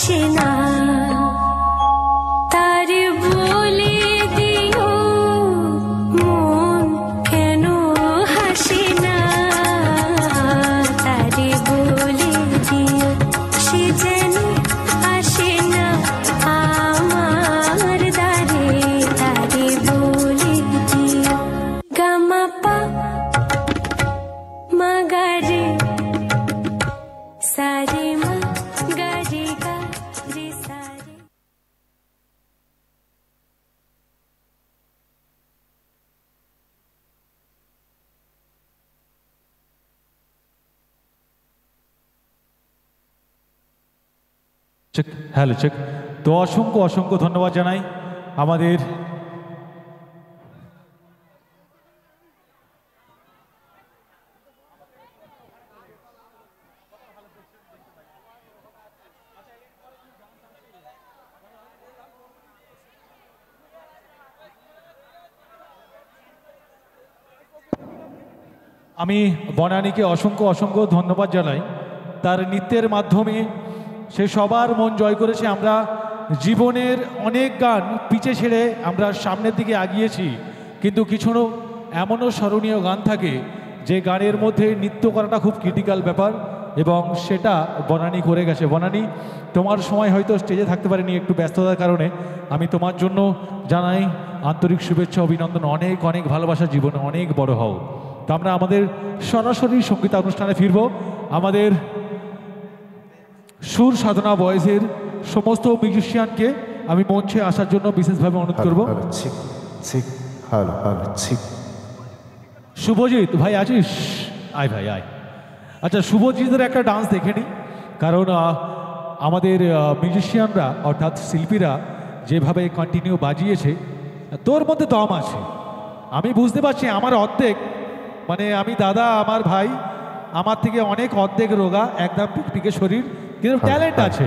হাসে না তার বলে দিও মন কেন হাসে না তার বলে দিও সে যেন আসে না আমার দ্বারে তারে বলে দিও গামা পা মাগারে সারে মা গারে গা রে সারে। Hello check. তো অসংখ্য অসংখ্য ধন্যবাদ জানাই আমাদের আমি বনানীকে অসংখ্য অসংখ্য ধন্যবাদ জানাই তার নৃত্যের মাধ্যমে সে সবার মন জয় করেছে। আমরা জীবনের অনেক গান পিছে ছেড়ে আমরা সামনের দিকে এগিয়েছি, কিন্তু কিছু এমনও স্মরণীয় গান থাকে যে গানের মধ্যে নৃত্য করাটা খুব ক্রিটিক্যাল ব্যাপার, এবং সেটা বনানী করে গেছে। বনানী, তোমার সময় হয়তো স্টেজে থাকতে পারেনি একটু ব্যস্ততার কারণে, আমি তোমার জন্য জানাই আন্তরিক শুভেচ্ছা অভিনন্দন। অনেক অনেক ভালোবাসা, জীবনে অনেক বড় হও। তো আমরা আমাদের সরাসরি সঙ্গীতানুষ্ঠানে ফিরব। আমাদের সুর সাধনা বয়েজের সমস্ত মিউজিশিয়ানকে আমি মঞ্চে আসার জন্য বিশেষভাবে অনুরোধ করব। শুভজিৎ ভাই আছিস? আয় ভাই আয়। আচ্ছা, শুভজিতের একটা ডান্স দেখে নি, কারণ আমাদের মিউজিশিয়ানরা অর্থাৎ শিল্পীরা যেভাবে কন্টিনিউ বাজিয়েছে, তোর মধ্যে দম আছে। আমি বুঝতে পারছি আমার অর্ধেক, মানে আমি দাদা, আমার ভাই আমার থেকে অনেক অর্ধেক রোগা, একদম পিকপিকে শরীর, কিন্তু ট্যালেন্ট আছে।